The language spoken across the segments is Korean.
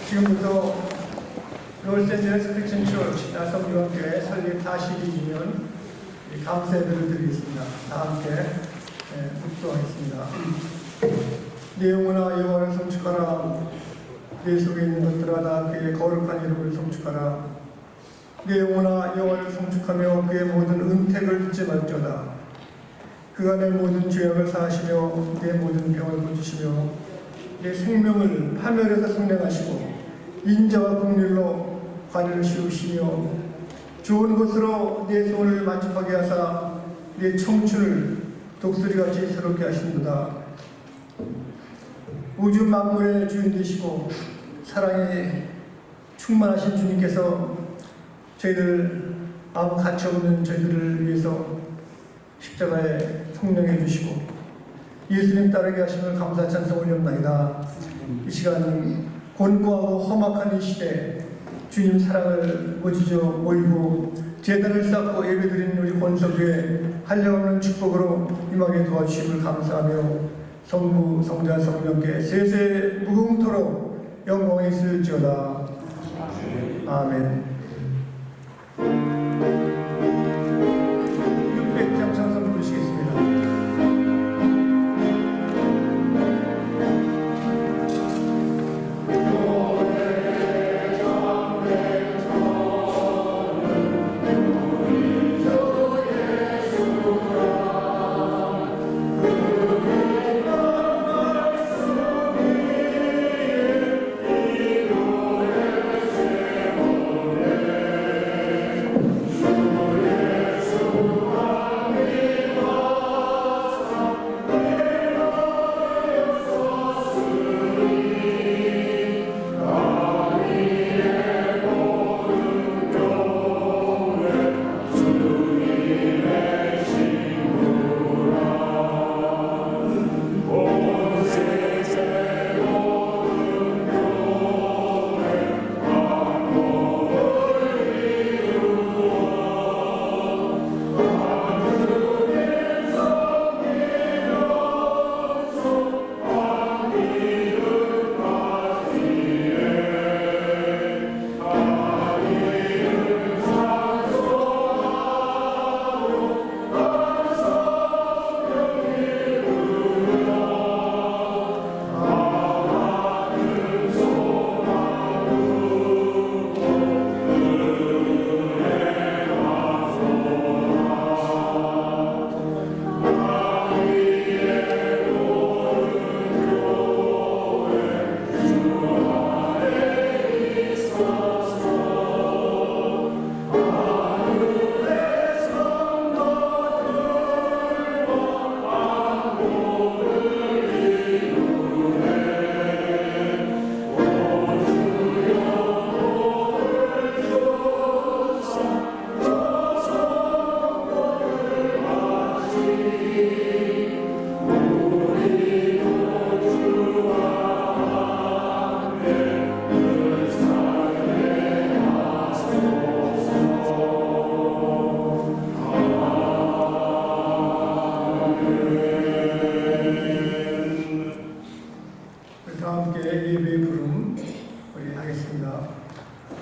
지금부터 로스앤젤레스 크리스천 처치 나성교회 설립 42주년 감사 예배를 드리겠습니다. 다 함께 묵도하겠습니다. 내 영혼아 여호와를 성축하라. 내 속에 있는 것들아 다 그의 거룩한 이름을 성축하라. 내 영혼아 여호와를 성축하며 그의 모든 은택을 잊지 말지어다. 그가 내 모든 죄악을 사하시며 내 모든 병을 고치시며 내 생명을 파멸에서 성령하시고 인자와 긍휼로 관을 씌우시며 좋은 것으로 내 손을 만족하게 하사 내 청춘을 독수리같이 새롭게 하신도다. 우주 만물의 주인 되시고 사랑에 충만하신 주님께서 저희들 아무 가치 없는 저희들을 위해서 십자가에 성령해 주시고 예수님 따르게 하심을 감사 찬송 올렸나이다. 이 시간 곤고하고 험악한 이 시대 주님 사랑을 모지죠 모이고 제단을 쌓고 예배드리는 우리 권석교회 한량없는 축복으로 임하게 도와주심을 감사하며 성부 성자 성령께 세세 무궁토록 영광이 있을지어다. 아멘. 600장 찬송 부르시겠습니다.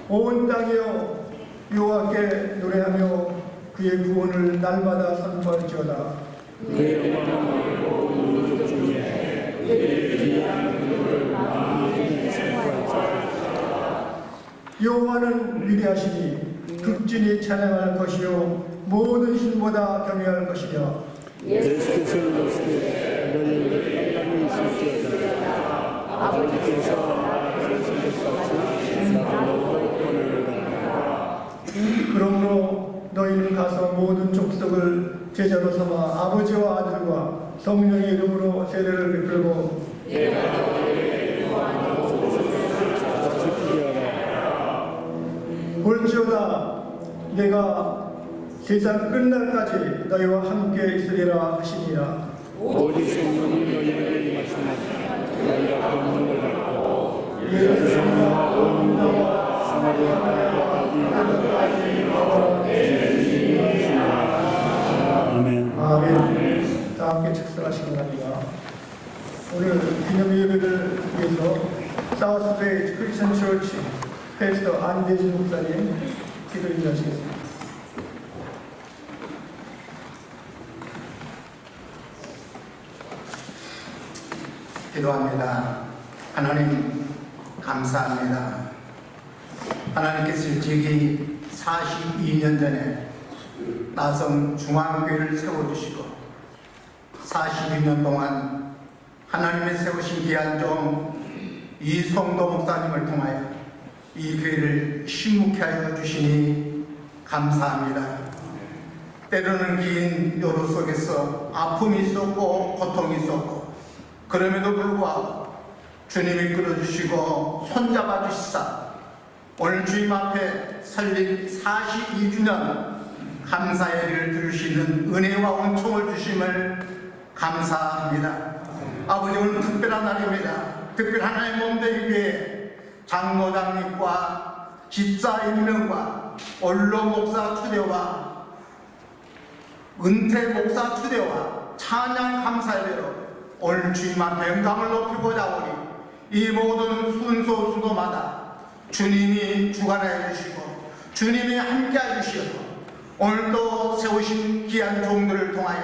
온 땅이여 여호와께 노래하며 그의 구원을 날마다 선포할지어다. 그의 영광을 온 민족 중에 그의 귀한 이름을 많이 선포할지어다. 여호와는 위대하시니 극진히 찬양할 것이요 모든 힘보다 경외할 것이며 예수께서 이르시되 너희를 땅에 있을지어다. 아버지께서 나를 주셨같이 나도 그러므로 너희는 가서 모든 족속을 제자로 삼아 아버지와 아들과 성령의 이름으로 세례를 베풀고 내가 너희를 인도하는 곳을 하라. 볼지어다 내가 세상 끝날까지 너희와 함께 있으리라 하시니라. 오직 성령이 너희에게 임하시면 너희가 권능을 받고 예루살렘과 온 나라와 사마리아 땅까지 아멘. 아멘. 다 함께 축사하시기 바랍니다. 오늘 기념 예배를 위해서 사우스베이 크리스천 처치 패스터 안대진 목사님 기도 인도하시겠습니다. 기도합니다. 하나님 감사합니다. 하나님께서 저기 42년 전에 나성 중앙교회를 세워주시고 42년 동안 하나님의 세우신 귀한 종 이성도 목사님을 통하여 이 교회를 신묵케 하여 주시니 감사합니다. 때로는 긴 여로 속에서 아픔이 있었고 고통이 있었고 그럼에도 불구하고 주님이 끌어주시고 손잡아 주시사 오늘 주님 앞에 설립 42주년 감사의 예를 들을 수 있는 은혜와 은총을 주심을 감사합니다. 아버지, 오늘 특별한 날입니다. 특별한 하나의 몸된 교회 장로장님과 집사 임명과 원로 목사 추대와 은퇴 목사 추대와 찬양 감사예배로 오늘 주님 앞에 영광을 높이고자 오니 이 모든 순서마다 주님이 주관하여 주시고 주님이 함께하여 주셔서 오늘도 세우신 귀한 종들을 통하여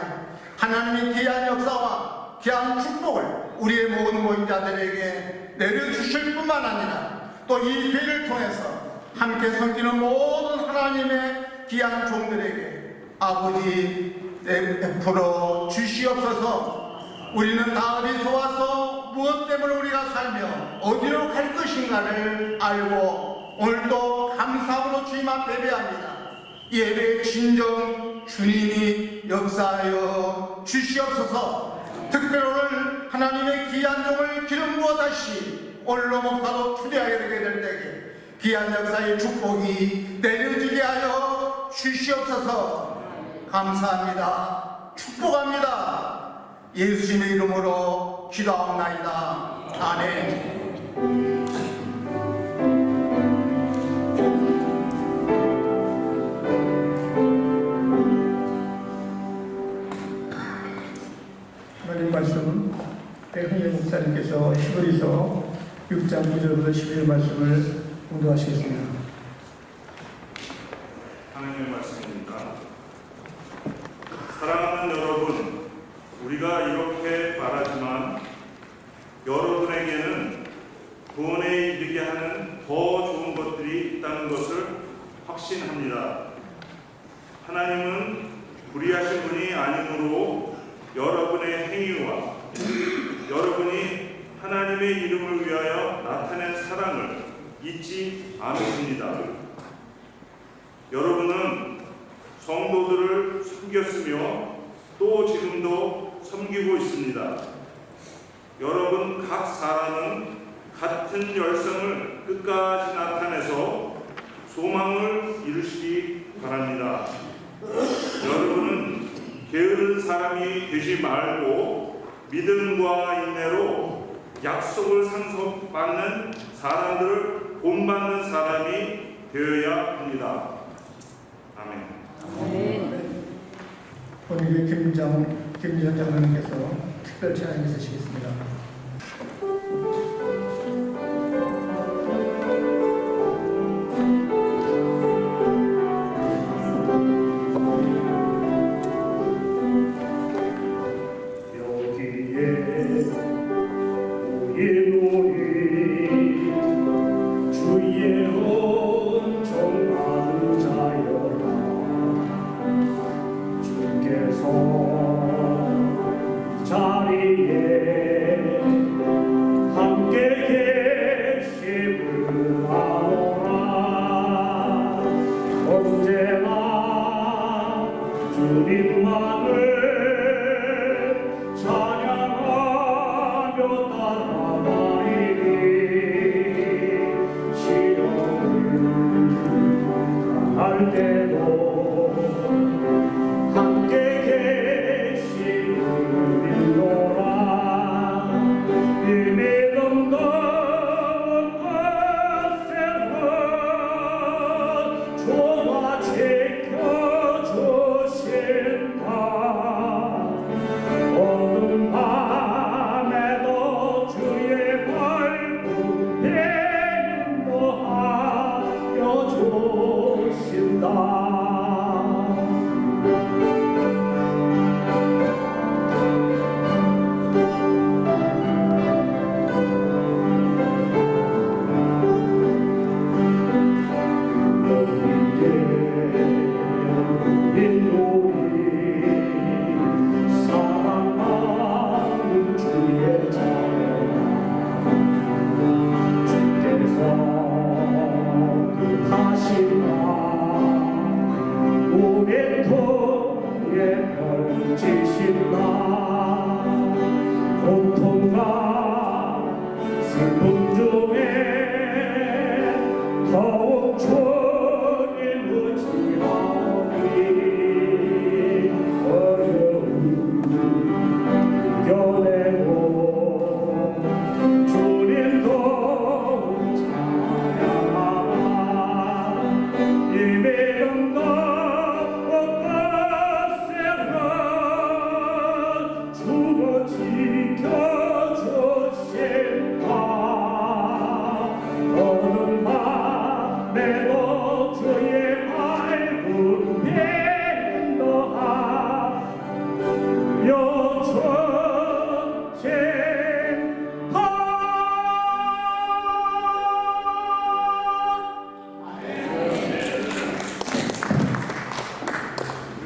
하나님의 귀한 역사와 귀한 축복을 우리의 모든 모임자들에게 내려주실 뿐만 아니라 또 이 교회를 통해서 함께 섬기는 모든 하나님의 귀한 종들에게 아버지 베풀어 주시옵소서. 우리는 다 어디서 와서 무엇 때문에 우리가 살며 어디로 갈 것인가를 알고 오늘도 감사함으로 주님 앞에 예배합니다. 예배의 진정 주님이 역사하여 주시옵소서. 특별히 오늘 하나님의 귀한 종을 기름 부어 다시 원로 목사로 추대하게 되게 될 때에 귀한 역사의 축복이 내려지게 하여 주시옵소서. 감사합니다. 축복합니다. 예수님의 이름으로 기도하옵나이다. 아멘. 하나님 말씀 백흥현 목사님께서 히브리서 6장 9절부터 11절 말씀을 공독하시겠습니다. 하나님의 말씀입니다. 사랑하는 여러분, 우리가 이렇게 말하지만 여러분에게는 구원에 이르게 하는 더 좋은 것들이 있다는 것을 확신합니다. 하나님은 불의하신 분이 아니므로 여러분의 행위와 여러분이 하나님의 이름을 위하여 나타낸 사랑을 잊지 않으십니다. 여러분은 성도들을 섬겼으며 또 지금도 섬기고 있습니다. 여러분 각 사람은 같은 열성을 끝까지 나타내서 소망을 이루시기 바랍니다. 여러분은 게으른 사람이 되지 말고 믿음과 인내로 약속을 상속받는 사람들을 본받는 사람이 되어야 합니다. 아멘. 오늘 김지현 장로님께서 특별 제안해 주시겠습니다. 함께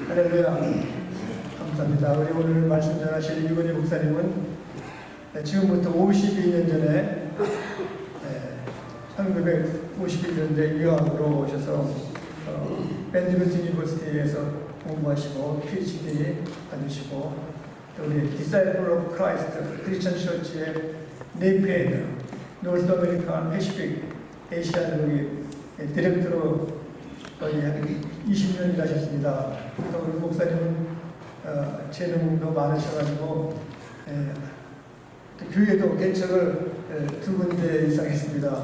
할렐루야. 감사합니다. 우리 오늘 말씀 전하실 유건희 목사님은 지금부터 52년 전에 1951년대 유학으로 오셔서 밴드베트 유니버시티에서 공부하시고 PhD 받으시고 또 우리 디사이플 오브 크라이스트 크리스천 처치의 네이페드 노스 아메리카 패시픽 에이시안 디렉터로 거의 한 20년 일하셨습니다. 또 우리 목사님은 재능도 많으셔가지고 또 교회도 개척을 2군데 이상 했습니다.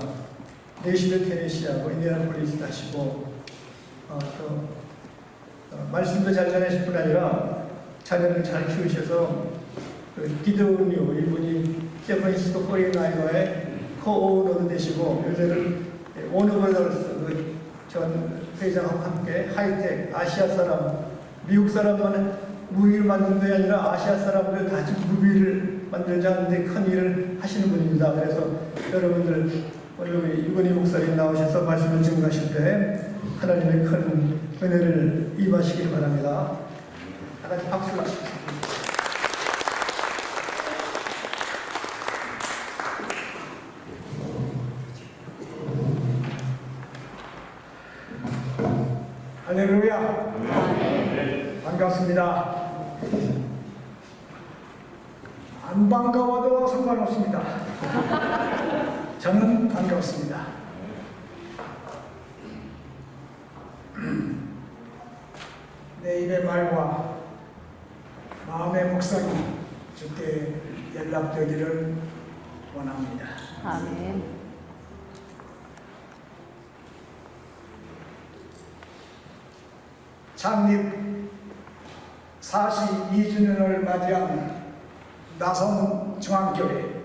내시벨 테네시하고 인디애나폴리스도 하시고 또 말씀도 잘 전하실 뿐 아니라 자녀를 잘 키우셔서 기도은요 이분이 샌프란시스코 포리나이거의 코오너도 되시고 요새는 오너버더스 전 회장하고 함께 하이텍 아시아 사람, 미국 사람만 무기를 만드는 게 아니라 아시아 사람들 다 무기를 만들자는 데 큰 일을 하시는 분입니다. 그래서 여러분들 오늘 우리 유건희 목사님 나오셔서 말씀을 증거하실 때 하나님의 큰 은혜를 임하시길 바랍니다. 다 같이 박수 주십시오. 할렐루야. 반갑습니다. 안 반가워도 상관없습니다. 저는 반갑습니다. 내 입의 말과 마음의 묵상이 주께 연락되기를 원합니다. 아멘. 창립 42주년을 맞이한 나성중앙교회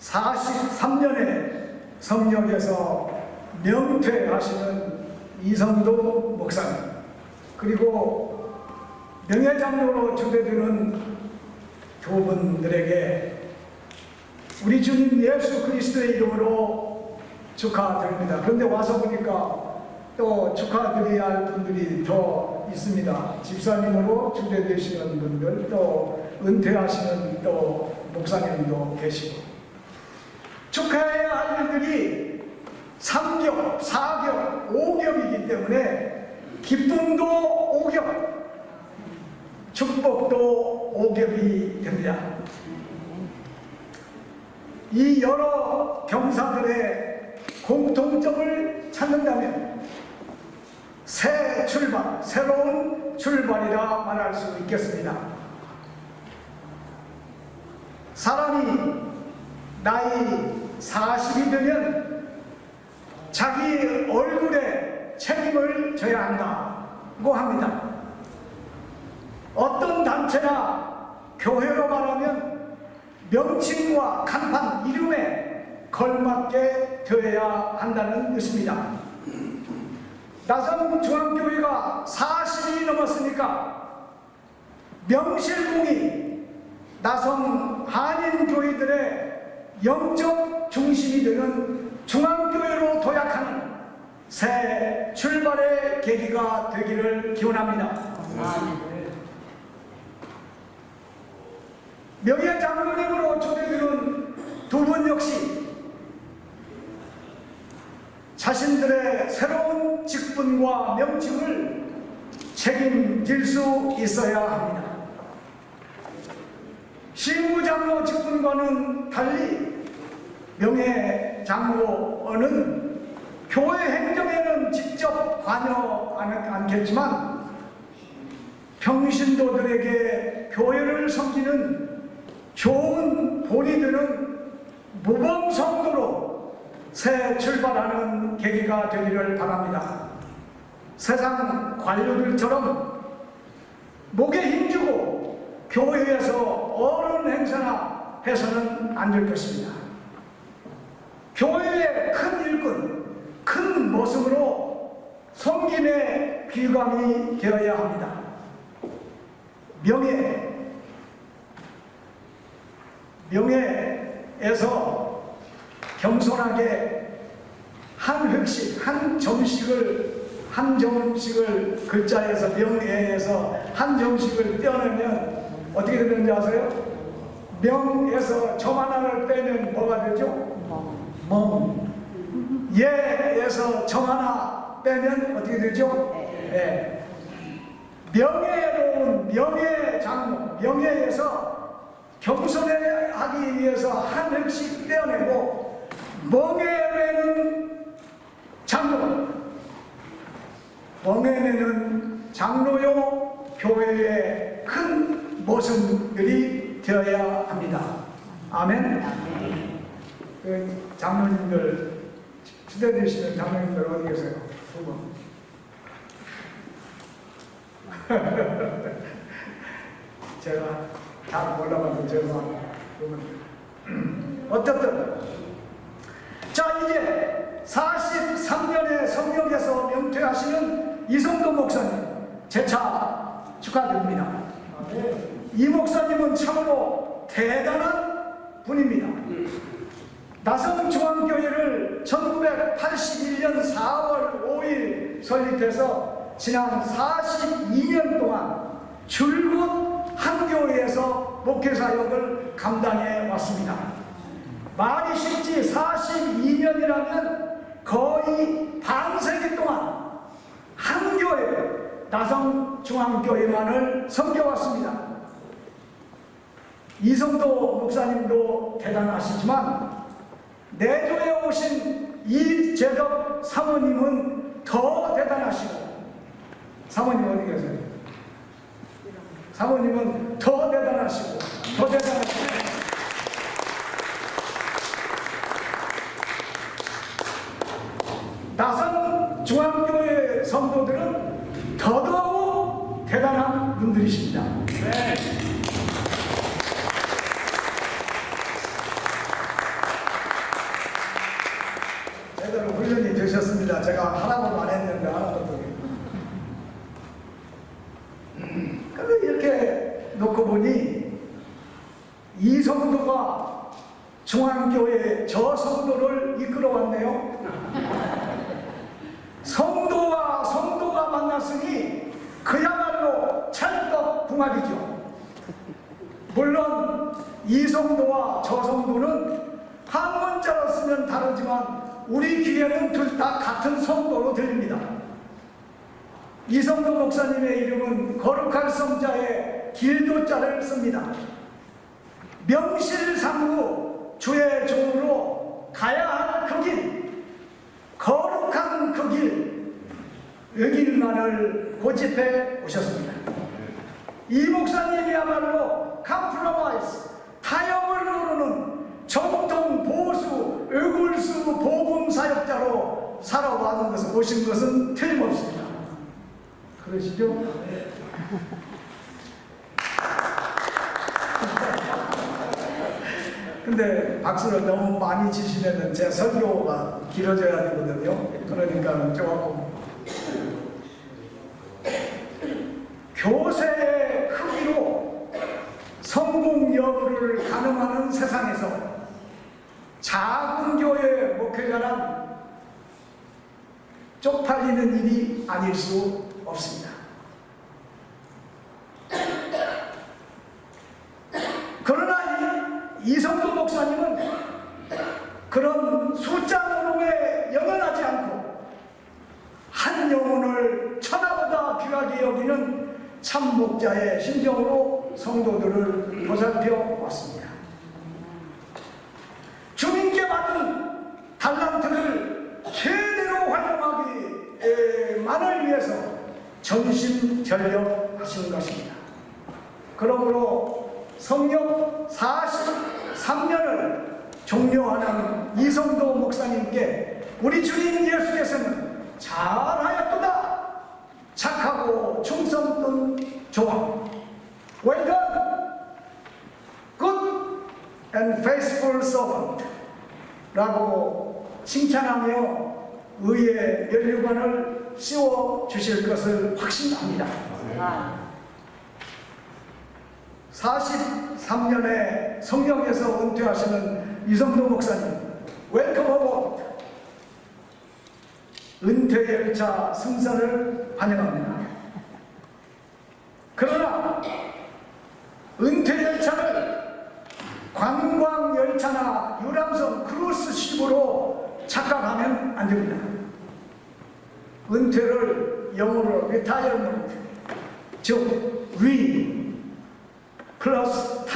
43년의 성역에서 명퇴하시는 이성도 목사님 그리고 명예장로로 초대되는 교분들에게 우리 주님 예수 그리스도의 이름으로 축하드립니다. 그런데 와서 보니까 또 축하드려야 할 분들이 더 있습니다. 집사님으로 초대되시는 분들, 또 은퇴하시는 또 목사님도 계시고 축하해야 할 일들이 3겹, 4겹, 5겹이기 때문에 기쁨도 5겹, 축복도 5겹이 됩니다. 이 여러 경사들의 공통점을 찾는다면 새 출발, 새로운 출발이라 말할 수 있겠습니다. 사람이 나이 40이 되면 자기 얼굴에 책임을 져야 한다고 합니다. 어떤 단체나 교회로 말하면 명칭과 간판, 이름에 걸맞게 되어야 한다는 뜻입니다. 나성중앙교회가 40이 넘었으니까 명실공히 나성 한인교회들의 영적 중심이 되는 중앙교회로 도약하는 새 출발의 계기가 되기를 기원합니다. 명예 장로님으로 초대되는 두 분 역시 자신들의 새로운 직분과 명칭을 책임질 수 있어야 합니다. 실무장로 직분과는 달리 명예장로는 교회 행정에는 직접 관여하지 않겠지만 평신도들에게 교회를 섬기는 좋은 본이 되는 모범성도로 새 출발하는 계기가 되기를 바랍니다. 세상 관료들처럼 목에 힘주고 교회에서 어른 행세나 해서는 안 될 것입니다. 교회의 큰 일꾼, 큰 모습으로 섬김의 귀감이 되어야 합니다. 명예에서 겸손하게 한 획씩, 한 점씩을 글자에서 명예에서 한 점씩을 떼어내면 어떻게 되는지 아세요? 명에서 점 하나를 빼면 뭐가 되죠? 멍. 예에서 점 하나 빼면 어떻게 되죠? 예. 명예로운 명예장로, 명예에서 겸손하기 위해서 한 획씩 떼어내고 멍해내는 장로, 멍해내는 장로요 교회의 큰 모습들이 되어야 합니다. 아멘. 그 장로님들, 추대되시는 장로님들 어디 계세요? 두 분. 제가 잘 몰라봐도 죄송합니다. 어쨌든 자, 이제 43년의 성령에서 명퇴하시는 이성도 목사님 재차 축하드립니다. 이 목사님은 참으로 대단한 분입니다. 나성중앙교회를 1981년 4월 5일 설립해서 지난 42년 동안 줄곧 한 교회에서 목회사역을 감당해 왔습니다. 말이 쉽지 42년이라면 거의 반세기 동안 한 교회, 나성중앙교회만을 섬겨왔습니다. 이성도 목사님도 대단하시지만 내조에 오신 이재덕 사모님은 더 대단하시고, 사모님 어디 계세요? 사모님은 더 대단하시고 더 대단하시고 나성중앙교회 성도들은 더더욱 대단한 분들이십니다. 네. 제대로 훈련이 되셨습니다. 제가 하라고 말했는데 하나도 근데 이렇게 놓고 보니 이 성도가 중앙교회 저 성도를 이끌어왔네요. 성도와 성도가 만났으니 그야말로 찰떡궁합이죠. 물론 이 성도와 저 성도는 한문자로 쓰면 다르지만 우리 귀에는 둘 다 같은 성도로 들립니다. 이성도 목사님의 이름은 거룩할 성자에 길도자를 씁니다. 명실상부 주의 종으로 가야 할 그 길, 거룩한 그 길, 그 길만을 고집해 오셨습니다. 이 목사님이야말로 컴프로마이스, 타협을 모르는 정통 보수, 의굴수 복음 사역자로 오신 것은 틀림없습니다. 그러시죠? 근데 박수를 너무 많이 치시면 제 설교가 길어져야 되거든요. 그러니까 조금 교세의 크기로 성공 여부를 가늠하는 세상에서 작은 교회 목회자란 쪽팔리는 일이 아닐 수 없습니다. 그러나 이성도 목사님은 그런 숫자 노름에 연연하지 않고 한 영혼을 천하보다 귀하게 여기는 참 목자의 심정으로 성도들을 보살펴 왔습니다. 주님께 받은 달란트를 최대로 활용하기만을 위해서 전심전력하시는 것입니다. 그러므로 성역 43년을 종료하는 이성도 목사님께 우리 주님 예수께서는 잘하였도다, 착하고 충성된 종아, well done, good and faithful servant 라고 칭찬하며 의의 면류관을 씌워 주실 것을 확신합니다. 43년의 성령에서 은퇴하시는 이성도 목사님, 웰컴 어보드, 은퇴 열차 승선을 환영합니다. 그러나 은퇴 열차를 관광 열차나 유람선 크루즈십으로 착각하면 안 됩니다. 은퇴를 영어로 retirement, 즉 플러스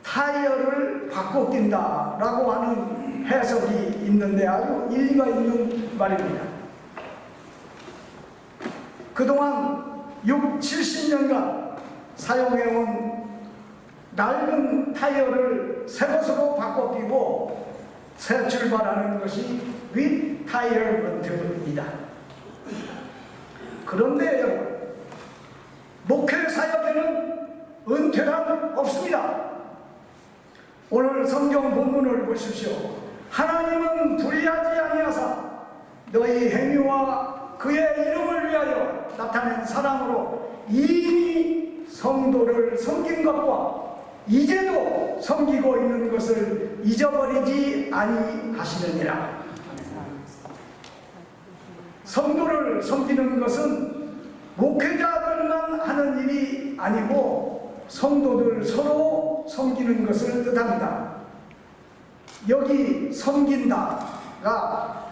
타이어를 바꿔 낀다라고 하는 해석이 있는데 아주 일리가 있는 말입니다. 그동안 70년간 사용해온 낡은 타이어를 새 것으로 바꿔 끼고 새 출발하는 것이 리타이어먼트입니다. 그런데 여러분, 목회 사역에는 은퇴란 없습니다. 오늘 성경 본문을 보십시오. 하나님은 불의하지 아니하사 너희 행위와 그의 이름을 위하여 나타낸 사랑으로 이미 성도를 섬긴 것과 이제도 섬기고 있는 것을 잊어버리지 아니하시느니라. 성도를 섬기는 것은 목회자들만 하는 일이 아니고 성도들 서로 섬기는 것을 뜻합니다. 여기 섬긴다가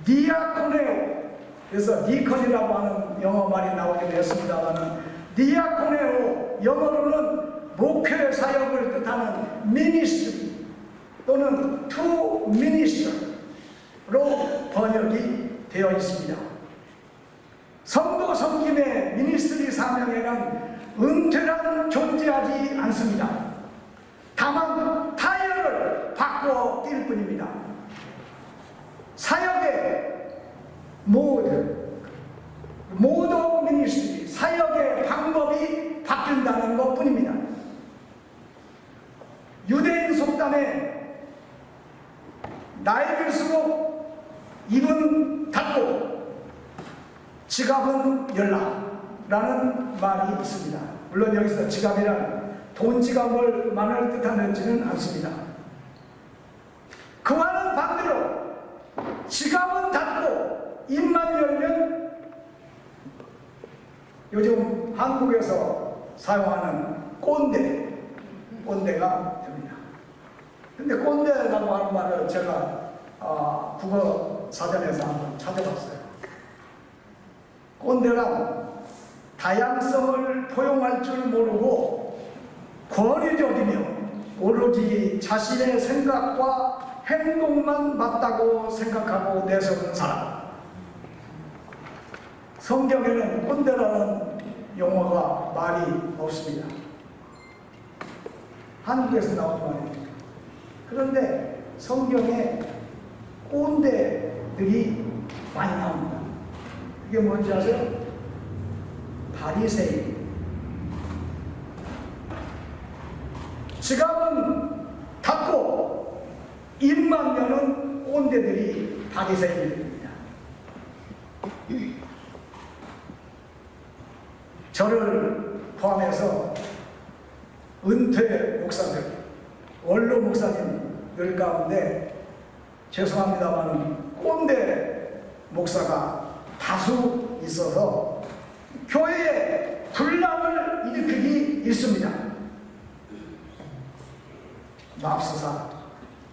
디아코네오, 그래서 디컨이라고 하는 영어 말이 나오게 되었습니다만, 디아코네오 영어로는 목회 사역을 뜻하는 ministry 또는 to minister로 번역이 되어 있습니다. 성도 섬김의 미니스트리 사명에는 은퇴란 존재하지 않습니다. 다만 타이어를 바꿔 뛸 뿐입니다. 사역의 모드 오브 미니스트리, 사역의 방법이 바뀐다는 것 뿐입니다. 유대인 속담에 나이 들수록 입은 닫고 지갑은 열라라는 말이 있습니다. 물론 여기서 지갑이란 돈 지갑을만을 뜻하는지는 않습니다. 그와는 반대로 지갑은 닫고 입만 열면 요즘 한국에서 사용하는 꼰대가 됩니다. 근데 꼰대라고 하는 말을 제가 국어 사전에서 한번 찾아봤어요. 꼰대란 다양성을 포용할 줄 모르고 권위적이며 오로지 자신의 생각과 행동만 맞다고 생각하고 내세우는 사람. 성경에는 꼰대라는 용어가 말이 없습니다. 한국에서 나온 말입니다. 그런데 성경에 꼰대들이 많이 나옵니다. 그게 뭔지 아세요? 바리새인. 지갑은 닫고 입만 여는 꼰대들이 바리새인입니다. 저를 포함해서 은퇴 목사들, 원로 목사님들 가운데 죄송합니다만 꼰대 목사가 다수 있어서 교회에 분란을 일으키기 일쑤입니다. 맙소사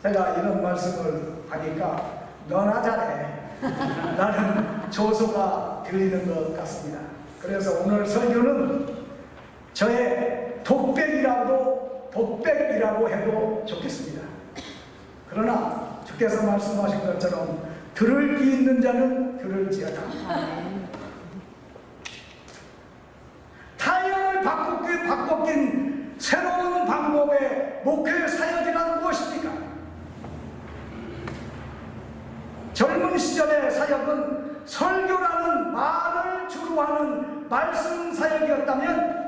제가 이런 말씀을 하니까 너나 잘해. 나는 조소가 들리는 것 같습니다. 그래서 오늘 설교는 저의 독백이라고 해도 좋겠습니다. 그러나 주께서 말씀하신 것처럼 들을 귀 있는 자는 들을지어다. 타협을 바꿔낀 새로운 방법의 목회 사역이란 무엇입니까? 젊은 시절의 사역은 설교라는 말을 주로 하는 말씀 사역이었다면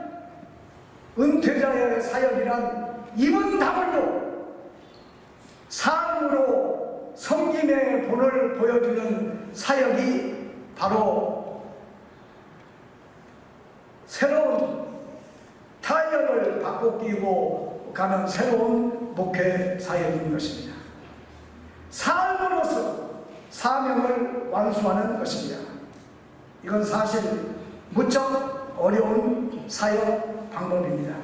은퇴자의 사역이란 입은 다물고 삶으로 섬김의 본을 보여주는 사역이 바로 새로운 타협을 바꿔끼고 가는 새로운 목회 사역인 것입니다. 삶으로서 사명을 완수하는 것입니다. 이건 사실 무척 어려운 사역 방법입니다.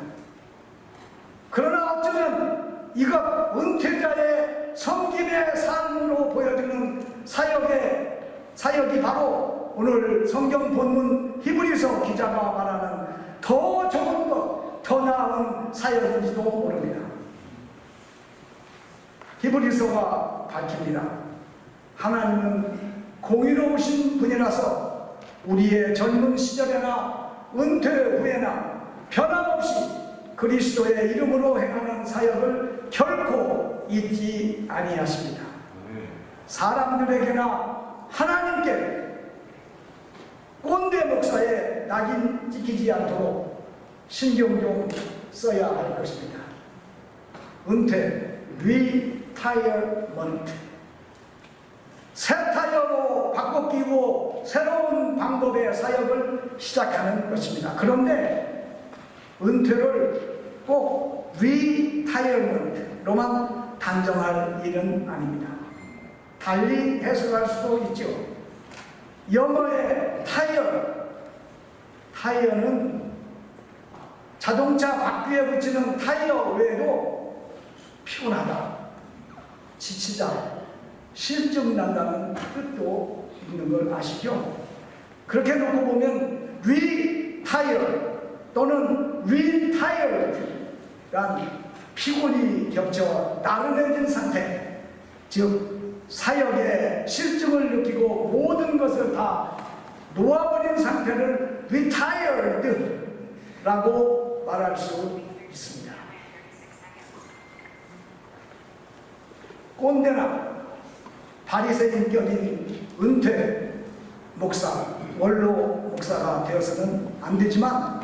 그러나 어쩌면 이것 은퇴자의 섬김의 삶으로 보여주는 사역이 바로 오늘 성경 본문 히브리서 기자가 말하는 더 좋은 것, 더 나은 사역인지도 모릅니다. 히브리서가 밝힙니다. 하나님은 공의로우신 분이라서 우리의 젊은 시절에나 은퇴 후에나 변함없이 그리스도의 이름으로 행하는 사역을 결코 잊지 아니하십니다. 사람들에게나 하나님께 꼰대 목사의 낙인 찍히지 않도록 신경 좀 써야 할 것입니다. 은퇴, 리타이어먼트, 새 타이어로 바꿔끼고 새로운 방법의 사역을 시작하는 것입니다. 그런데 은퇴를 꼭 리타이어먼트로만 단정할 일은 아닙니다. 달리 해석할 수도 있죠. 영어의 타이어는 자동차 바퀴에 붙이는 타이어 외에도 피곤하다, 지치다, 실증 난다는 뜻도 있는 걸 아시죠? 그렇게 놓고 보면 리타이어 또는 리타이어드란 피곤이 겹쳐 나른해진 상태, 즉 사역에 실증을 느끼고 모든 것을 다 놓아버린 상태를 retired라고 말할 수 있습니다. 꼰대나 바리새인격인 은퇴 목사, 원로 목사가 되어서는 안 되지만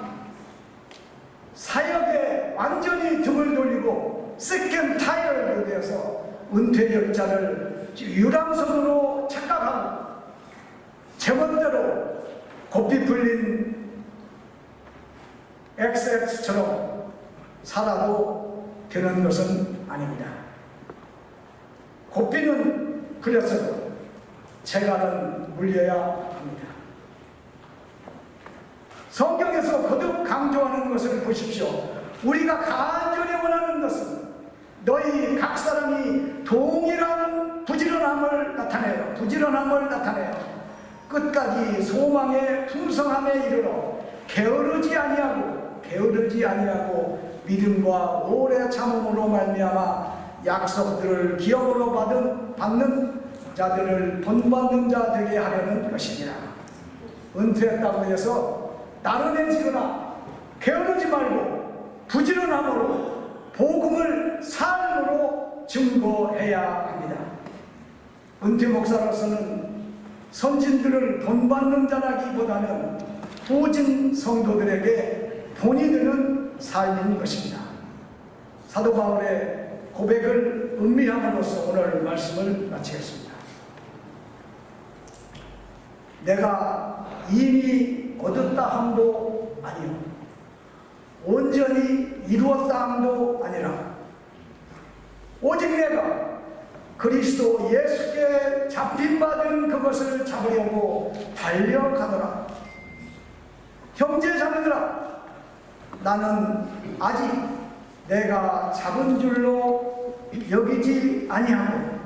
사역에 완전히 등을 돌리고 second tired 되어서 은퇴 열자를 유람선으로 착각하고 제멋대로 고삐 풀린 XX처럼 살아도 되는 것은 아닙니다. 고삐는 풀렸어도 재갈은 물려야 합니다. 성경에서 거듭 강조하는 것을 보십시오. 우리가 간절히 원하는 것은 너희 각 사람이 동일한 부지런함을 나타내요. 끝까지 소망의 풍성함에 이르러 게으르지 아니하고 믿음과 오래 참음으로 말미암아 약속들을 기업으로 받는 자들을 본받는 자 되게 하려는 것이니라. 은퇴했다고 해서 나른해지거나 게으르지 말고 부지런함으로 복음을 삶으로 증거해야 합니다. 은퇴 목사로서는 선진들을 본받는 자라기보다는 후진 성도들에게 본이 되는 삶인 것입니다. 사도 바울의 고백을 음미함으로써 오늘 말씀을 마치겠습니다. 내가 이미 얻었다 함도 아니요. 온전히 이루었다함도 아니라 오직 내가 그리스도 예수께 잡힌받은 그것을 잡으려고 달려가더라. 형제 자매들아, 나는 아직 내가 잡은 줄로 여기지 아니하고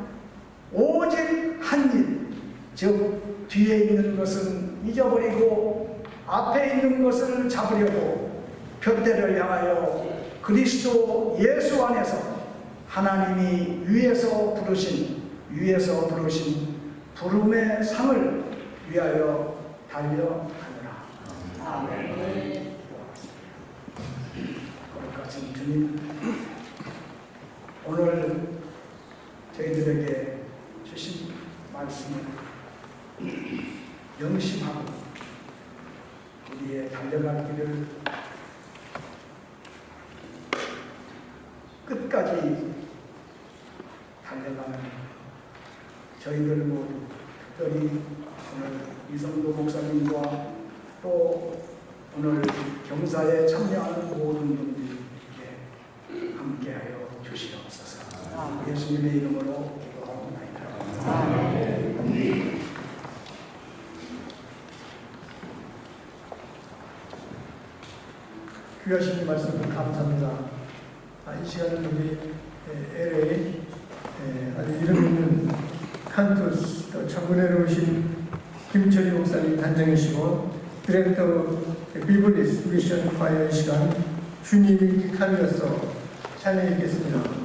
오직 한 일, 즉 뒤에 있는 것은 잊어버리고 앞에 있는 것을 잡으려고 푯대를 향하여 그리스도 예수 안에서 하나님이 위에서 부르신 부름의 상을 위하여 달려가느라. 아멘. 거룩하신 주님, 오늘 저희들에게 주신 말씀을 명심하고 우리의 달려갈 길을 끝까지 달려가는 저희들 모두, 특별히 오늘 이성도 목사님과 또 오늘 경사에 참여하는 모든 분들에게 함께하여 주시옵소서. 예수님의 이름으로 기도하옵나이다. 귀하신 말씀 감사합니다. 이 시간은 우리 LA 아주 이름 있는 칸투스 또 청군에 오신 김철희 목사님 단장이시고 디렉터 비블리스 미션 과연 시간 주님이 기칼이어서 찬양했겠습니다.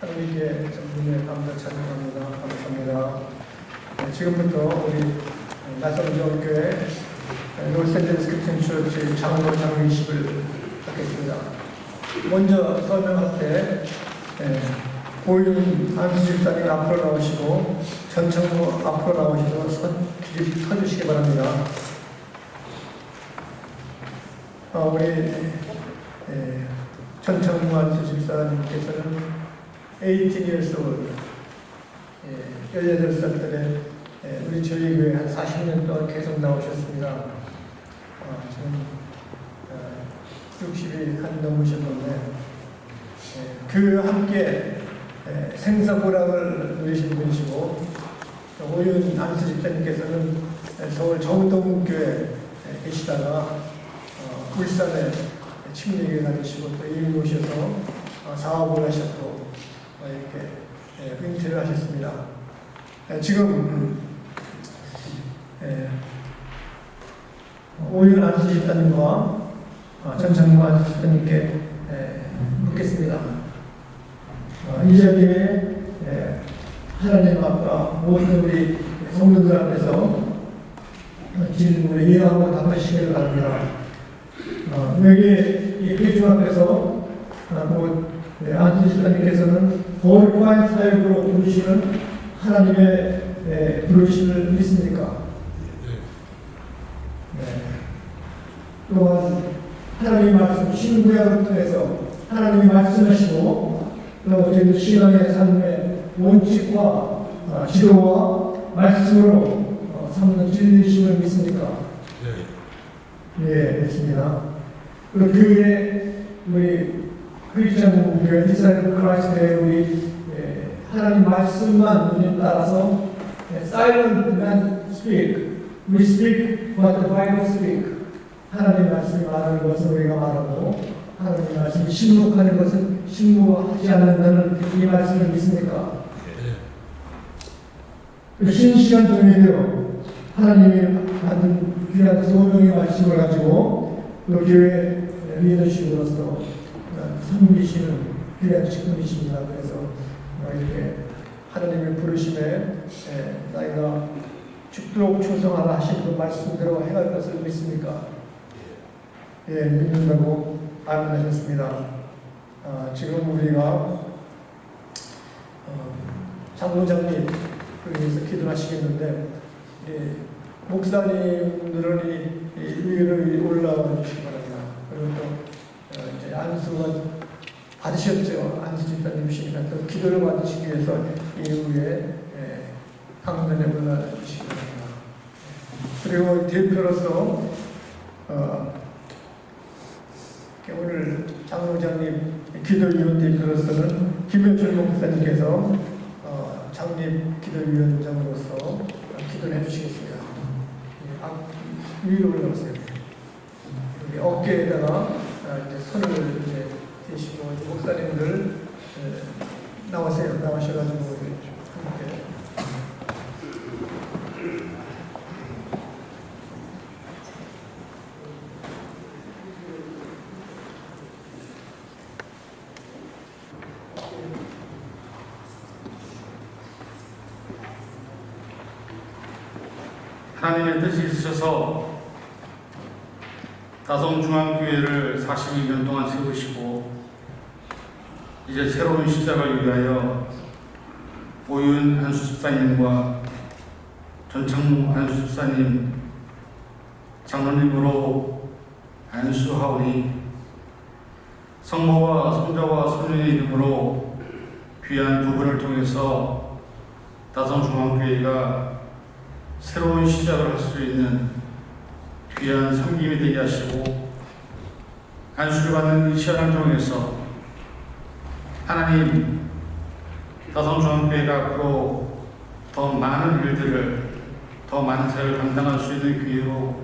하나님께 전분의 감사 찬양합니다. 감사합니다. 지금부터 우리 나성정교회 로스앤젤레스 크리스천 처치 장로 장로이식을 하겠습니다. 먼저 설명할 때 고윤 안수 집사님 앞으로 나오시고 전청무 앞으로 나오셔서 길이 서주시기 바랍니다. 우리 전청무 안수 집사님께서는 18 years old, 18살 때 우리 저희 교회 한 40년 동안 계속 나오셨습니다. 지금 60이 한 넘으셨는데 그 함께 생사고락을 누리신 분이시고 오윤 안수 집사님께서는 서울 정동교회 계시다가 울산에 침례교회 다니시고 또 이민 오셔서 사업을 하셨고 이렇게 은퇴를 하셨습니다. 지금 오윤 안수 집사님과 전창무 안수 집사님께 묻겠습니다. 이 자리에 하나님 앞과 모든 우리 성도들 앞에서 질문을 이해하고 답하시기를 바랍니다. 여기 이 회중 앞에서 안수 집사님께서는 거룩한 사역으로 부르시는 하나님의 부르심을 믿습니까? 또한 하나님의 말씀, 신구약을 통해서 하나님이 말씀하시고 또 저희 신앙의 삶의 원칙과 지도와 말씀으로 삼는 진리심을 믿습니까? 예, 믿습니다. 그리고 교회 우리 크리스천 교회 디사이플 크라이스트의 우리 하나님 말씀만 우리는 따라서 silent man speak, we speak what the Bible speak. 하나님 말씀이 말하는 것은 우리가 말하고 하나님 말씀이 심록하는 것은 심록하지 않는다는 이 말씀을 믿습니까? 신시간 정리대로 하나님이 받은 귀한 소명의 말씀을 가지고 또 교회 리더십으로서 섬기시는 귀한 직분이십니다. 그래서 이렇게 하나님의 부르심에 나이가 죽도록 충성하라 하신 그 말씀대로 해갈 것을 믿습니까? 예, 믿는다고 아멘하셨습니다. 지금 우리가 장로장님 위해서 기도하시겠는데 목사님들은 이 위로 올라와 주시기 바랍니다. 그리고 또 이제 안수가 받으셨죠. 안수 집사님이시니까 또 기도를 받으시기 위해서 이후에 강단에 올라와 주시기 바랍니다. 그리고 대표로서 오늘 장로장님 기도위원 대표로서는 김현철 목사님께서 장립 기도위원장으로서 기도를 해주시겠습니다. 위로 올라오세요. 여기 어깨에다가 이제 손을 이제 대시고 목사님들 나오세요. 나오셔가지고 함께. 하나님의 뜻이 있으셔서 다성중앙교회를 42년 동안 세우시고 이제 새로운 시작을 위하여 오윤 안수 집사님과 전창무 안수 집사님 장로님으로 안수하오니 성모와 성자와 성령의 이름으로 귀한 두 분을 통해서 다성중앙교회가 새로운 시작을 할 수 있는 귀한 섬김이 되게 하시고 안수를 받는 이 시간을 통해서 하나님 다성중앙교회가 앞으로 더 많은 일들을, 더 많은 사역을 감당할 수 있는 기회로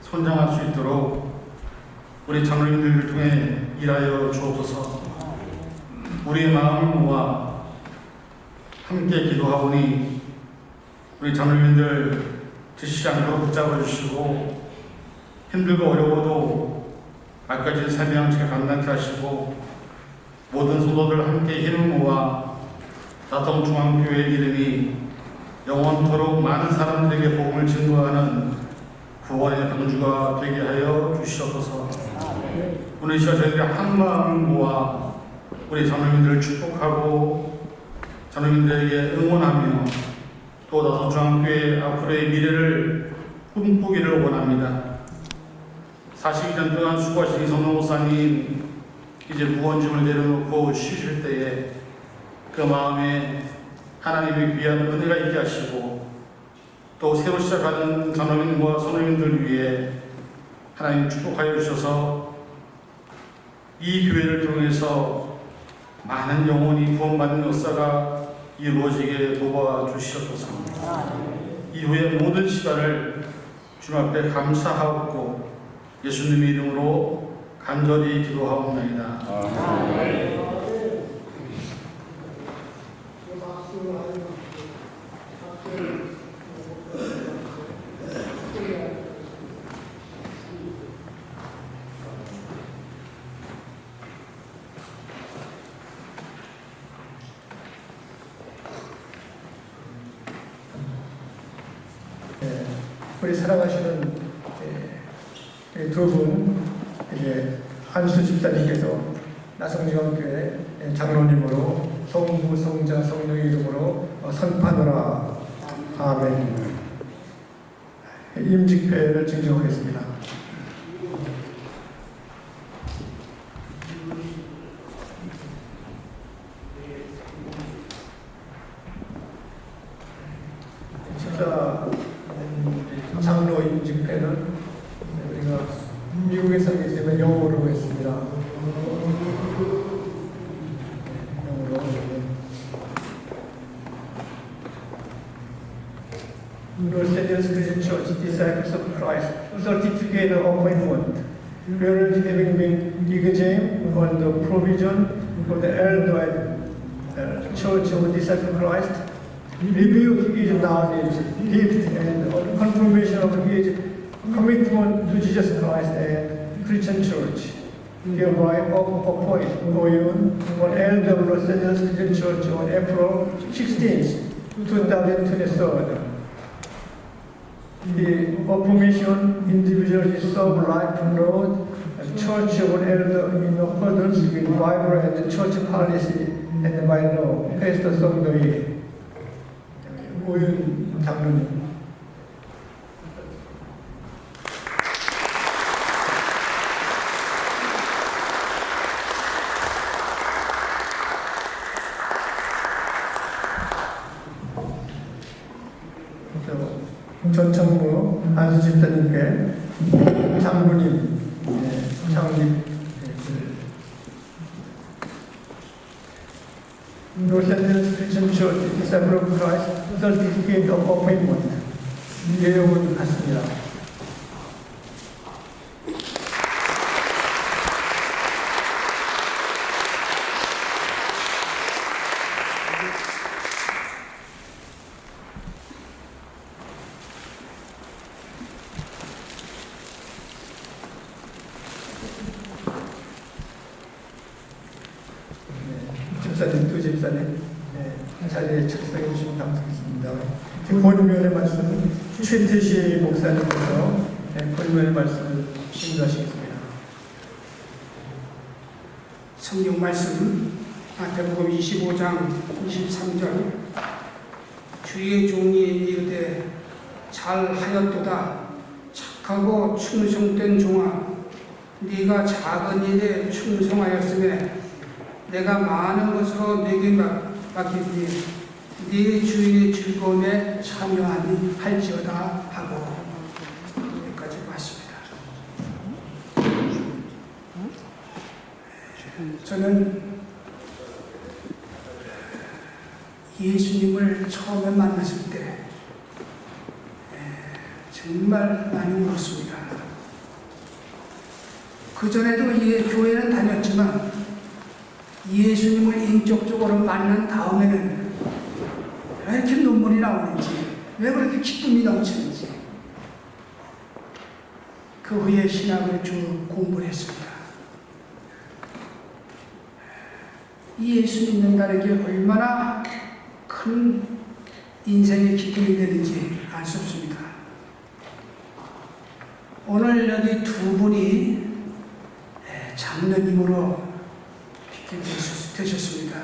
선정할 수 있도록 우리 장로님들을 통해 일하여 주옵소서. 우리의 마음을 모아 함께 기도하오니 우리 장로님들 지치지 않도록 붙잡아 주시고, 힘들고 어려워도 아까진 삶의 양식을 감당케 하시고, 모든 성도들 함께 힘을 모아 다성중앙교회 이름이 영원토록 많은 사람들에게 복음을 증거하는 구원의 방주가 되게 하여 주시옵소서. 오늘 이 시간 저희들이 한 마음을 모아 우리 장로님들을 축복하고 장로님들에게 응원하며 또 다성중앙교회 앞으로의 미래를 꿈꾸기를 원합니다. 42년 동안 수고하신 이성노 목사님 이제 무언짐을 내려놓고 쉬실 때에 그 마음에 하나님의 귀한 은혜가 있게 하시고, 또 새로 시작하는 장로님과 선생님들 위해 하나님 축복하여 주셔서 이 교회를 통해서 많은 영혼이 구원받는 역사가 이루어지게 도와주시옵소서. 이후의 모든 시간을 주님 앞에 감사하고 예수님의 이름으로 간절히 기도하옵나이다. 우리 사랑하시는 두 분, 안수 집사님께서 나성중앙교회 장로님으로 성부, 성자, 성령의 이름으로 선포하노라. 아멘. 임직회를 증정하겠습니다. 집사 장로 임직회는 우리가 미국에 살기 때문에 영어로 했습니다. 영어로. Los Angeles Christian Church Disciples of Christ Certificate of Appointment, whereas having been engaged on the provision for the elder Church of Disciples of Christ, review his knowledge, gift, and confirmation of his commitment to Jesus Christ and Christian Church. Hereby appoint Oyun on elder of Los Angeles Christian Church on April 16, 2023. The affirmation individually serve life road and church of an elder in accordance with Bible and the church policy and by law. Pastor 성도희 오윤 장로님. 전청무 안수 집사님께 장로님 창립 Los Angeles Christian Church Disciple of Christ Certificate of Appointment 내용은 같습니다. 집사님, 두 집사님 자리에 착석해 주시면 감사하겠습니다. 지금 본위원의 말씀 최태시 목사님께서 본위원의 말씀을 신도하시겠습니다. 성경 말씀 마태복음 25장 23절 주의 종이 이르되 잘하였도다 착하고 충성된 종아 네가 작은 일에 충성하였으며 내가 많은 것으로 네게 맡기니 네 주인의 즐거움에 참여하니 할지어다 하고 여기까지 맞습니다. 저는 예수님을 처음에 만났을 때 정말 많이 울었습니다. 그전에도 이 교회는 다녔지만 예수님을 인격적으로 만난 다음에는 왜 이렇게 눈물이 나오는지, 왜 그렇게 기쁨이 넘치는지, 그 후에 신학을 쭉 공부를 했습니다. 이 예수 믿는다는 게 얼마나 큰 인생의 기쁨이 되는지 알 수 없습니다. 오늘 여기 두 분이 장로님으로 되셨습니다.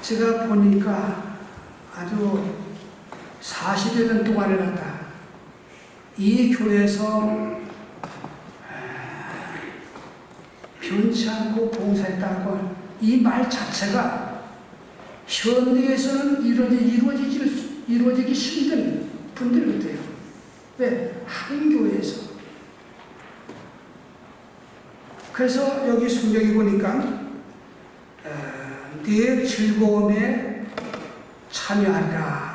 제가 보니까 아주 40여 년 동안을 갖다 이 교회에서 변치 않고 봉사했다고 이 말 자체가 현대에서는 이루어지기 힘든 분들 같아요. 왜? 한 교회에서. 그래서 여기 성경에 보니까 내 즐거움에 참여하리라.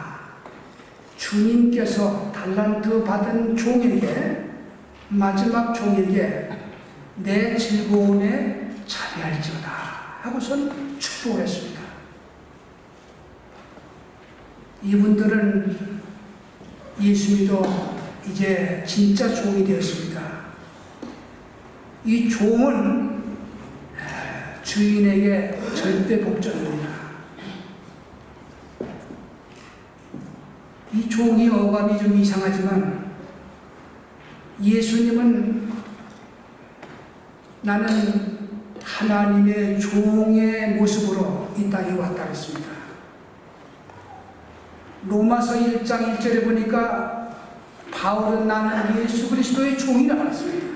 주님께서 달란트 받은 종에게, 마지막 종에게 내 즐거움에 참여할지어다 하고선 축복했습니다. 이분들은 예수 믿어 이제 진짜 종이 되었습니다. 이 종은 주인에게 절대 복종입니다. 이 종이 어감이 좀 이상하지만 예수님은 나는 하나님의 종의 모습으로 이 땅에 왔다 했습니다. 로마서 1장 1절에 보니까 바울은 나는 예수 그리스도의 종이라 그랬습니다.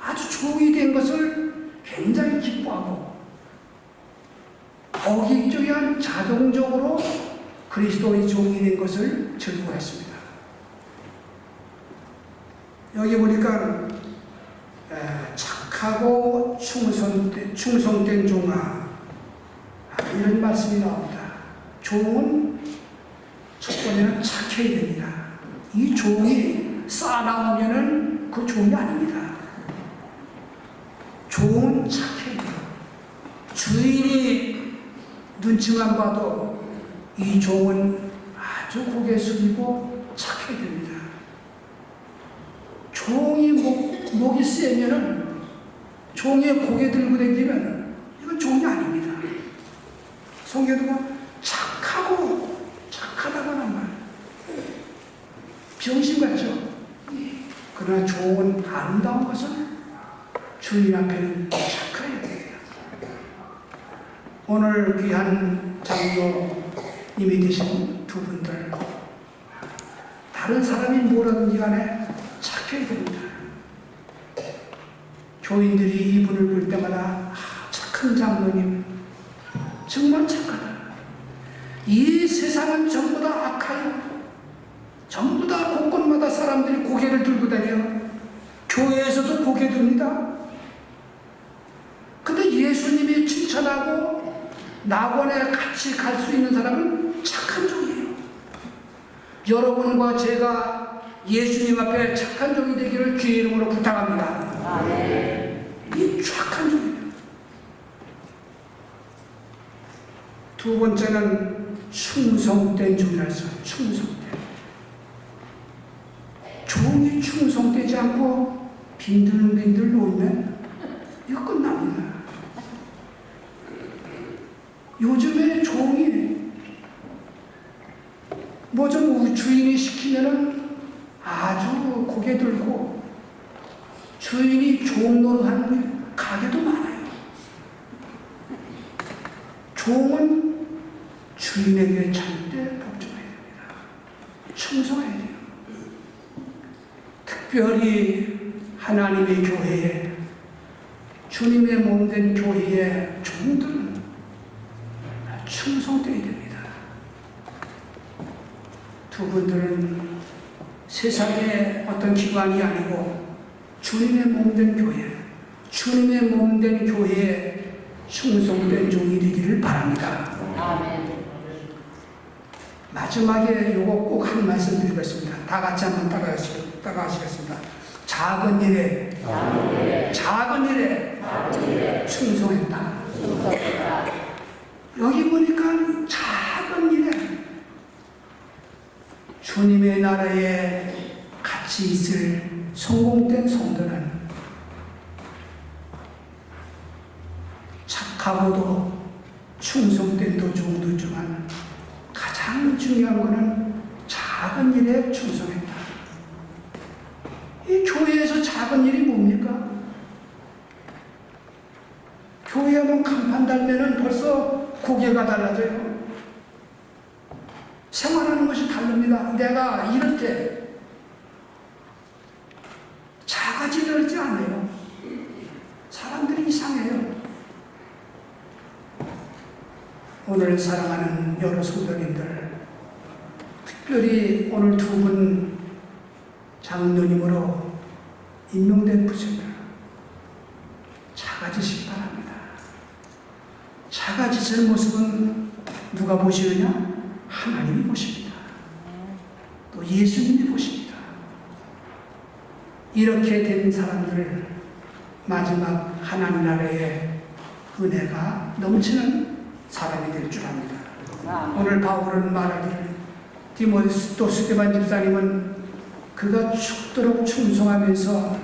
아주 종이 된 것을 굉장히 기뻐하고 어깃저깃한 자동적으로 그리스도의 종이 된 것을 즐거워했습니다. 여기 보니까 착하고 충성된 종아, 이런 말씀이 나옵니다. 종은 첫 번째는 착해야 됩니다. 이 종이 쌓아나오면은 그 종이 아닙니다. 종은 착해야 돼요. 주인이 눈치만 봐도 이 종은 아주 고개 숙이고 착해야 됩니다. 종이 목이 세면은, 종이 고개 들고 다니면 이건 종이 아닙니다. 성경도 착하다고는 말, 병신 같죠? 그러나 종은 아름다운 것은 주인 앞에는 착해야 됩니다. 오늘 귀한 장로님이 되신 두 분들, 다른 사람이 뭐라든지 간에 착해야 됩니다. 교인들이 이분을 볼 때마다 착한 장로님, 정말 착하다. 이 세상은 전부 다 악하여, 전부 다 곳곳마다 사람들이 고개를 들고 다녀. 교회에서도 고개 듭니다. 근데 예수님이 칭찬하고 낙원에 같이 갈 수 있는 사람은 착한 종이에요. 여러분과 제가 예수님 앞에 착한 종이 되기를 주의 이름으로 부탁합니다. 이 착한 종이에요. 두 번째는 충성된 종이라 했어요. 충성된. 종이 충성되지 않고 빈들빈들 놀면 이거 끝납니다. 요즘에 종이 뭐 좀 주인이 시키면은 아주 고개 들고 주인이 종 노릇하는 가게도 많아요. 종은 주인에게 절대 복종해야 됩니다. 충성해야 돼요. 특별히 하나님의 교회에, 주님의 몸된 교회의 종들은 충성되어야 됩니다. 두 분들은 세상의 어떤 기관이 아니고 주님의 몸된 교회, 주님의 몸된 교회에 충성된 종이 되기를 바랍니다. 아멘. 마지막에 요거 꼭 한 말씀 드리겠습니다. 다 같이 한번 따라하시겠습니다. 작은 일에 충성했다. 여기 보니까 작은 일에 주님의 나라에 같이 있을 성공된 성도는 착하고도 충성된 도중도중한 가장 중요한 것은 작은 일에 충성했다. 이 교회에서 작은 일이 뭡니까? 교회 하면 간판 달면은 벌써 고개가 달라져요. 생활하는 것이 다릅니다. 내가 이럴 때 작아지지 않아요. 사람들이 이상해요. 오늘 사랑하는 여러 성도님들, 특별히 오늘 두 분 장로님으로 임명된 분들 작아지시기 바랍니다. 작아지실 모습은 누가 보시느냐? 하나님이 보십니다. 또 예수님이 보십니다. 이렇게 된 사람들 마지막 하나님 나라의 은혜가 넘치는 사람이 될 줄 압니다. 오늘 바울은 말하기를 디모데도 스데반 집사님은 그가 죽도록 충성하면서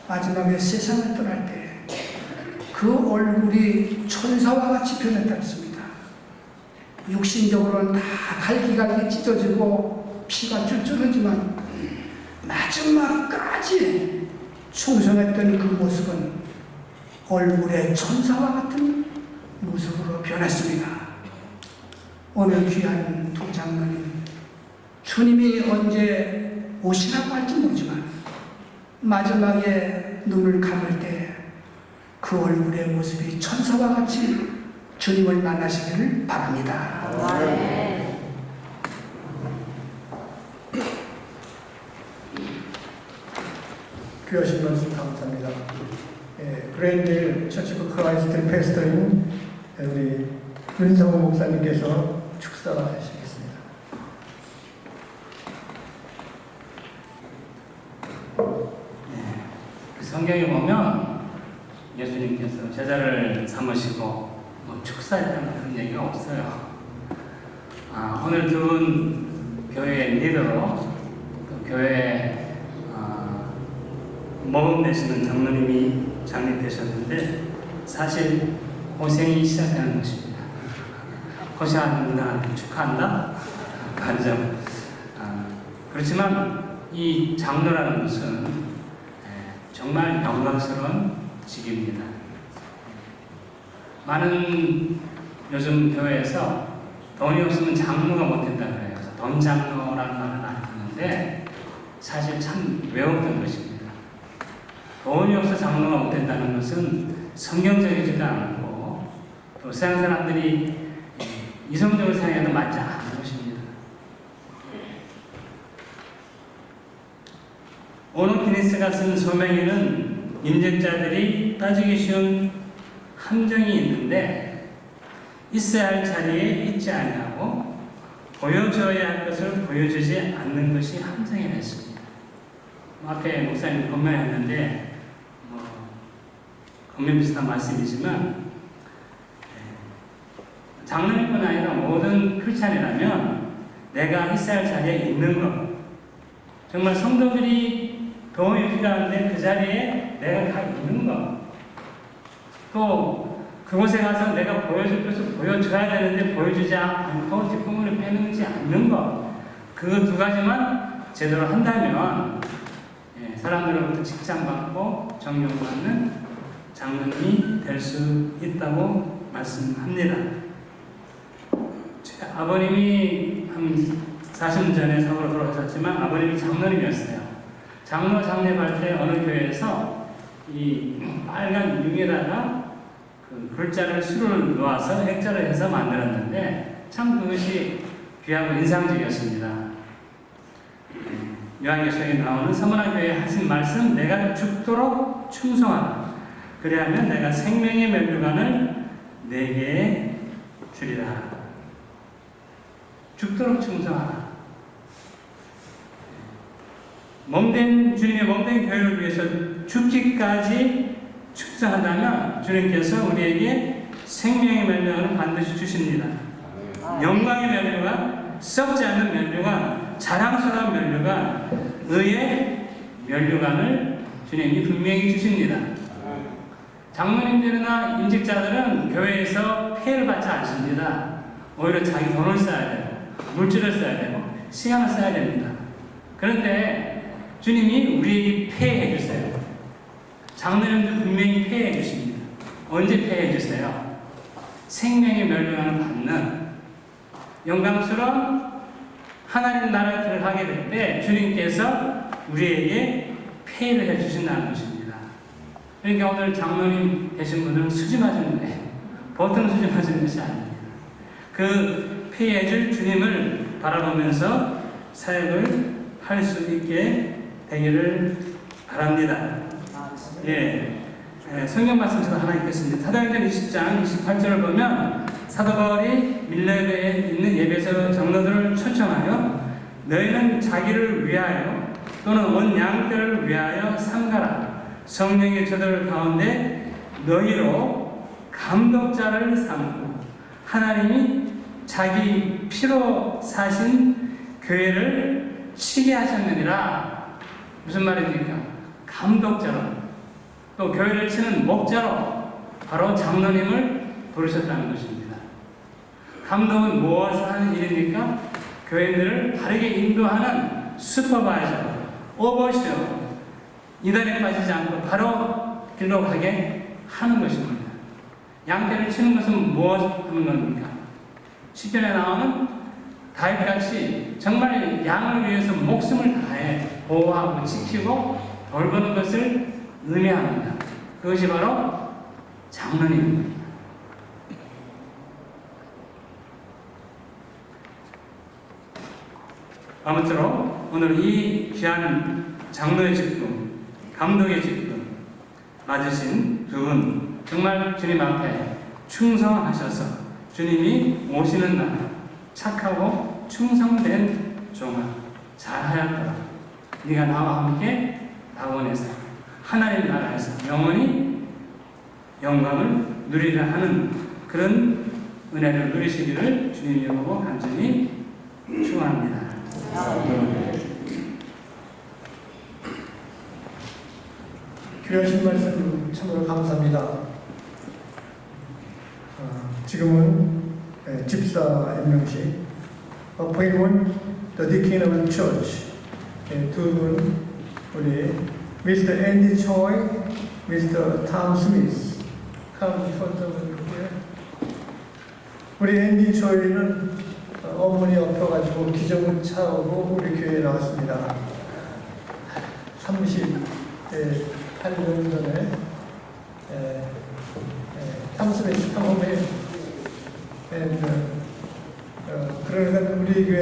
마지막에 세상을 떠날 때 그 얼굴이 천사와 같이 변했다 했습니다. 육신적으로는 다 갈기갈기 찢어지고 피가 쭉 흐르지만 마지막까지 충성했던 그 모습은 얼굴에 천사와 같은 모습으로 변했습니다. 오늘 귀한 두 장로님, 주님이 언제 오시라고 할지 모르지만 마지막에 눈을 감을 때 그 얼굴의 모습이 천사와 같이 주님을 만나시기를 바랍니다. 아멘. 귀하신 말씀 감사합니다. 그랜딜 처치 오브 크라이스트 패스터인 우리 윤성호 목사님께서 축사하시겠습니다. 성경에 보면 예수님께서 제자를 삼으시고 뭐 축사했다는 그런 얘기가 없어요. 오늘 두 분 교회 리더로 또 교회 모범 되시는 장로님이 장립되셨는데 사실 고생이 시작하는 것입니다. 고생한다, 축하한다. 간점. 그렇지만 이 장로라는 것은 정말 영광스러운 직입니다. 많은 요즘 교회에서 돈이 없으면 장로가 못된다 그래요. 그래서 돈 장로라는 말을 많이 듣는데 사실 참 외웠던 것입니다. 돈이 없어 장로가 못된다는 것은 성경적이지도 않고 또 세상 사람들이 이성적으로 생각해도 맞지 않은 것입니다. 오노 피니스가 쓴 소명에는 임직자들이 빠지기 쉬운 함정이 있는데 있어야 할 자리에 있지 아니하고 보여줘야 할 것을 보여주지 않는 것이 함정이라 했습니다. 앞에 목사님 건면했는데 건면 비슷한 말씀이지만 장로님뿐 아니라 모든 크리스찬이라면 내가 있어야 할 자리에 있는 것, 정말 성도들이 도움이 필요한데 그 자리에 내가 다 있는 것, 또 그곳에 가서 내가 보여줄 것을 보여줘야 되는데 보여주지 않고 뒷부분을 빼놓지 않는 것, 그 두 가지만 제대로 한다면 사람들로부터 칭찬받고 존경받는 장로님이 될 수 있다고 말씀합니다. 제 아버님이 한 40년 전에 서울로 돌아가셨지만 아버님이 장로님이었어요. 장로 장례할 때 어느 교회에서 이 빨간 융에다가 그 글자를 수를 놓아서 액자를 해서 만들었는데 참 그것이 귀하고 인상적이었습니다. 요한계시록에 나오는 서문화 교회에 하신 말씀, 내가 죽도록 충성하라. 그리하면 내가 생명의 면류관을 내게 주리라. 죽도록 충성하라. 몸된 주님의 몸된 교회를 위해서 죽기까지 충성한다면 주님께서 우리에게 생명의 면류관을 반드시 주십니다. 영광의 면류관, 썩지 않는 면류관, 자랑스러운 면류관, 의의 면류관을 주님이 분명히 주십니다. 장로님들이나 임직자들은 교회에서 폐해를 받지 않습니다. 오히려 자기 돈을 써야 되고 물질을 써야 되고 시간을 써야 됩니다. 그런데 주님이 우리에게 폐해해 주세요. 장로님도 분명히 폐해해 주십니다. 언제 폐해해 주세요? 생명의 면류관을 받는 영광스러운 하나님 나라에 들어가게 될 때 주님께서 우리에게 폐해를 해주신다는 것입니다. 그러니까 오늘 장로님 되신 분들은 수지 맞은 거예요. 보통 수지 맞은 것이 아닙니다. 그 폐해줄 주님을 바라보면서 사역을 할 수 있게 되기를 바랍니다. 성경 말씀 제가 하나 읽겠습니다. 사도행전 20장 28절을 보면 사도 바울이 밀레베에 있는 예배소 장로들을 초청하여 너희는 자기를 위하여 또는 온 양떼를 위하여 삼가라. 성령의 저들 가운데 너희로 감독자를 삼고 하나님이 자기 피로 사신 교회를 치게 하셨느니라. 무슨 말입니까? 감독자로, 또 교회를 치는 목자로 바로 장로님을 부르셨다는 것입니다. 감독은 무엇을 하는 일입니까? 교회들을 바르게 인도하는 슈퍼바이저, 오버쇼, 이단에 빠지지 않고 바로 길로 가게 하는 것입니다. 양떼를 치는 것은 무엇을 하는 겁니까? 시편에 나오는 다윗같이 정말 양을 위해서 목숨을 다해 보호하고 지키고 돌보는 것을 의미합니다. 그것이 바로 장로님입니다. 아무쪼록 오늘 이 귀한 장로의 직분, 감독의 직분 맞으신 두 분 정말 주님 앞에 충성하셔서 주님이 오시는 날 착하고 충성된 종아 잘하였더라. 네가 나와 함께 낙원에서 하나님 나라에서 영원히 영광을 누리라 하는 그런 은혜를 누리시기를 주님 이름으로 간절히 축원합니다. 귀하신 말씀 참으로 감사합니다. 지금은 집사 임명식, appointment the deacon of the church. 두 분, 우리 Mr. Andy Choi, Mr. Tom Smith. 우리 앤디 초이는 어머니 엎어가지고 기저귀 차오고 우리 교회에 나왔습니다. 38년 전에 탐스미스 탐홈에 그러니까 우리 교회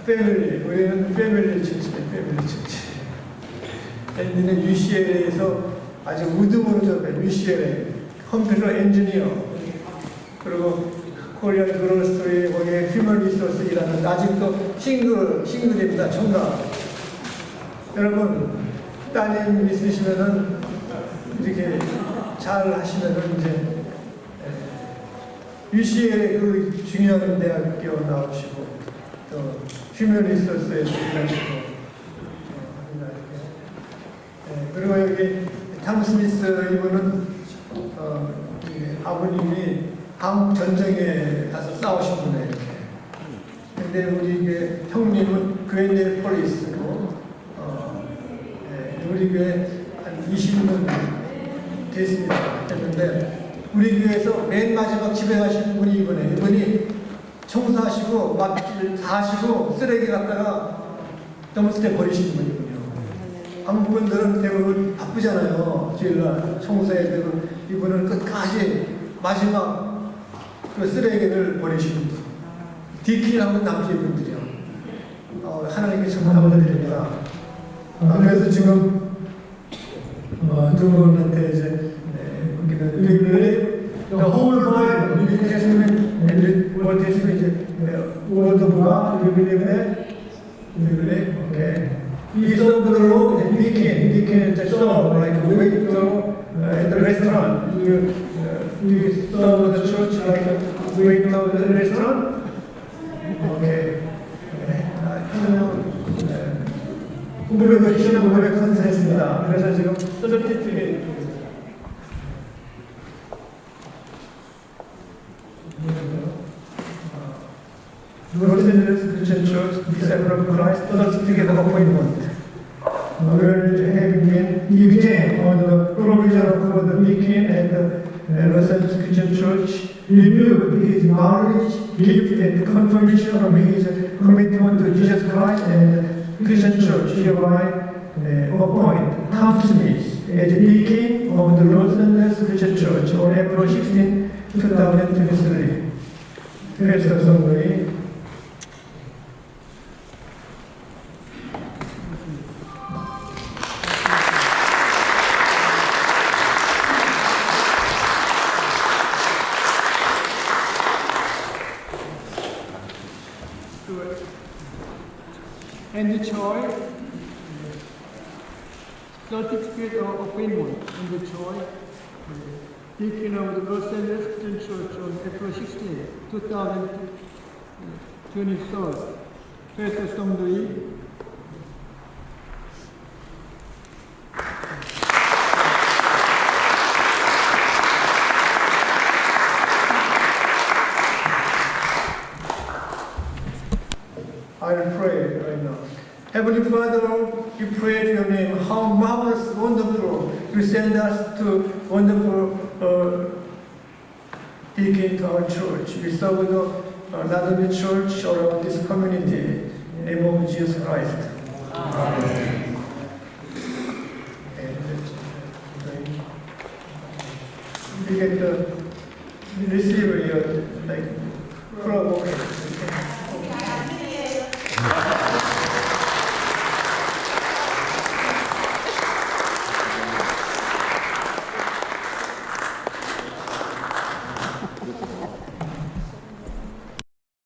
패밀리, 우리는 패밀리 처치네, 패밀리 처치. 앤디는 UCLA에서 아주 우등으로 접해, UCLA 컴퓨터 엔지니어, 그리고 코리안 그럴 스토리 거기에 휴먼 리소스라는 아직도 싱글입니다. 총각. 여러분 따님 있으시면은 이렇게 잘 하시면은 이제 UCLA 그 중요한 대학교 나오시고 또 휴먼 리소스에서 일하시고 그리고 여기 탐 스미스 이분은 아버님이 한국 전쟁에 가서 싸우신 분이에요. 근데 우리 그 형님은 그웬델 폴리스고 우리 교회 한 20년 됐습니다. 했는데 우리 교회에서 맨 마지막 집에 가신 분이 이분이에요. 이분이 청소하시고 막길 다 하시고 쓰레기 갖다가 덤스테 버리시는 분이군요. 한국 분들은 대부분 바쁘잖아요. 주일날 청소해야 되고 이분은 끝까지 마지막 그 쓰레기를 버리시는 분. 디키라고 남자의 분들이요. 하나님께 정말 감사드립니다. 그래서 지금 두 분한테 이제 do you believe the whole Bible, New Testament and the Old Testament, Old Book, do you believe that? Do you believe? Okay. He served the Lord and deacon is a song like wait at the restaurant. Do you serve the church like wait at the restaurant? Okay. 후보를 시험 고백 선서했습니다. 그래서 지금 서티피케이트 Los Angeles Christian Church Disciple of Christ Certificate of Appointment. We're having been exam on the provision for the deacon and the Los Angeles Christian Church reviewed his knowledge, gift, and confirmation of his commitment to Jesus Christ and the Christian Church. Hereby appoint Tom Smith as deacon of the Los Angeles Christian Church on April 16, 2023. Pastor Songway. Andy Choi, certificate of appointment. Andy Choi, deacon of the Los Angeles Christian Church on April 16, 2023. Pastor Songdui. I will pray right now. Heavenly Father, we pray to your name. How marvelous, wonderful. You send us to wonderful deacon to our church. We serve not only church or this community. In the name of Jesus Christ. Amen. You get to receive your like,